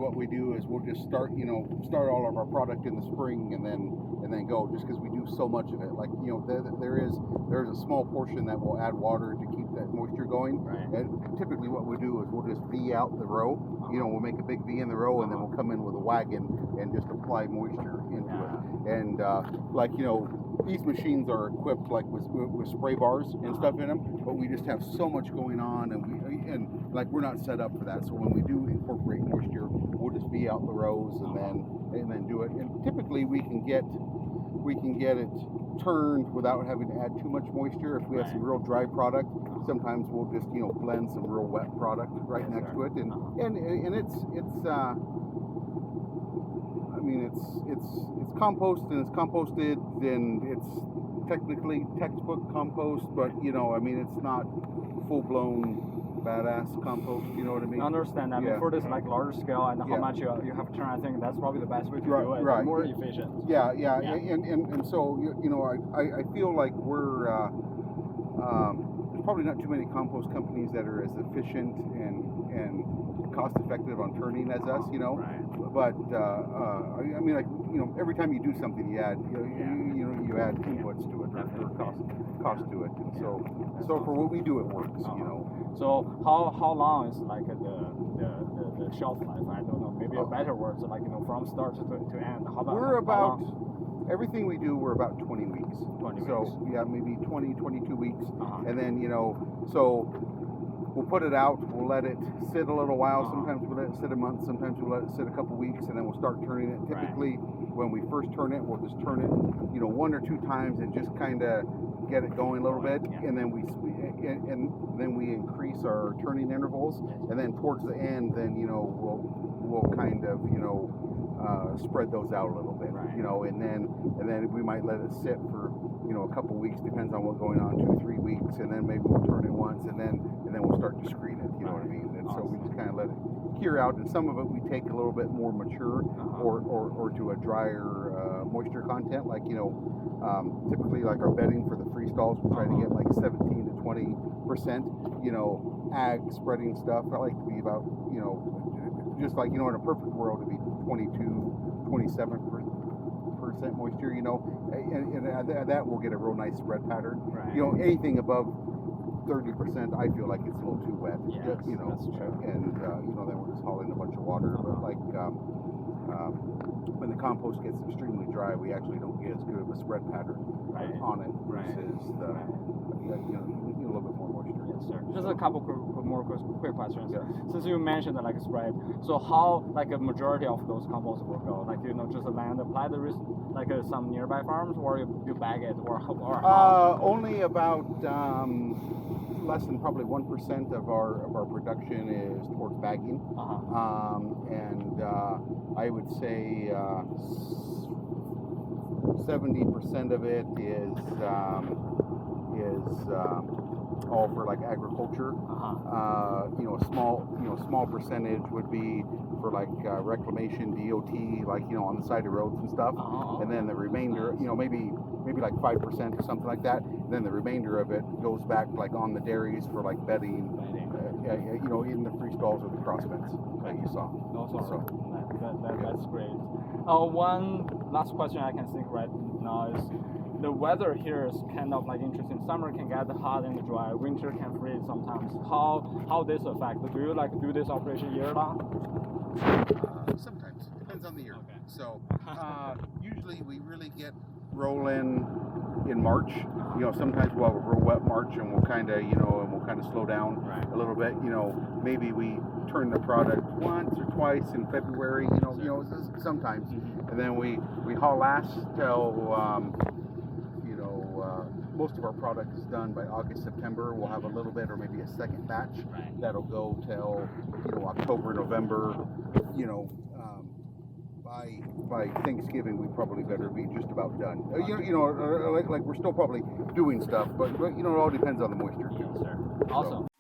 what we do is we'll just start all of our product in the spring and then go, just because we do so much of it. Like, there's a small portion that will add water to keep that moisture going. Right. And typically what we do is we'll just V out the row. We'll make a big V in the row, and then we'll come in with a wagon and just apply moisture into it. And these machines are equipped like with spray bars and stuff in them, but we just have so much going on, and we're not set up for that. So when we do incorporate moisture, we'll just V out the rows and then do it. And typically we can get it turned without having to add too much moisture. If we have some real dry product, sometimes we'll just blend some real wet product right next to it, and it's compost, and it's composted, and it's technically textbook compost, but it's not full blown badass compost. You know what I mean? I understand. For this larger scale and how much you have to turn, I think that's probably the best way to do it. Right. More efficient. Yeah. And so I feel like we're probably not too many compost companies that are as efficient and cost effective on turning as us. Right. But every time you do something, you add you add inputs to it, or cost to it, and so for what we do, it works. So how long is the shelf life? I don't know. Maybe a better word, from start to end. We're about everything we do. We're about 20 weeks. 20 so weeks. Yeah, maybe 20, 22 weeks, and then so we'll put it out. We'll let it sit a little while. Sometimes we'll let it sit a month. Sometimes we'll let it sit a couple weeks, and then we'll start turning it. Typically, when we first turn it, we'll just turn it, one or two times, and just kind of get it going a little bit, and then we increase our turning intervals, and then towards the end, then we'll kind of spread those out a little bit, and then we might let it sit for a couple weeks, depends on what's going on, 2-3 weeks, and then maybe we'll turn it once, and then we'll start to screen it. You know what I mean? And so we just kind of let it cure out, and some of it we take a little bit more mature or to a drier moisture content, typically like our bedding for the free stalls, we try to get 17 to 20%, ag spreading stuff. I like to be about, just in a perfect world, to be 27% moisture, and at that we'll get a real nice spread pattern. Right. Anything above 30%, I feel like it's a little too wet. Yes, that's true. And then we're just hauling a bunch of water. But when the compost gets extremely dry, we actually don't get as good of a spread pattern on it versus a little bit more moisture. Yes, sir. Just a couple more quick questions. Yeah. Since you mentioned spread, so how a majority of those composts will go? Just the land apply the risk, some nearby farms, or you bag it, or how? Only about less than probably 1% of our production is towards bagging, and I would say 70% of it is all for agriculture. A small percentage would be for reclamation, DOT, on the side of roads and stuff. And then the remainder, maybe 5% or something like that. And then the remainder of it goes back on the dairies for bedding, in the free stalls or the cross fence that you saw. That's great. One last question I can think right now is, the weather here is kind of interesting. Summer can get hot and dry. Winter can freeze sometimes. How this affect? Do you do this operation year long? Sometimes. Depends on the year. Okay. So usually we really get rolling in March. Sometimes we'll have a real wet March, and we'll kind of slow down a little bit. Maybe we turn the product once or twice in February. Sometimes, and then we haul ass till. Most of our product is done by August, September. We'll have a little bit, or maybe a second batch that'll go till October, November. By Thanksgiving, we probably better be just about done. We're still probably doing stuff, but it all depends on the moisture too. Sure. Awesome.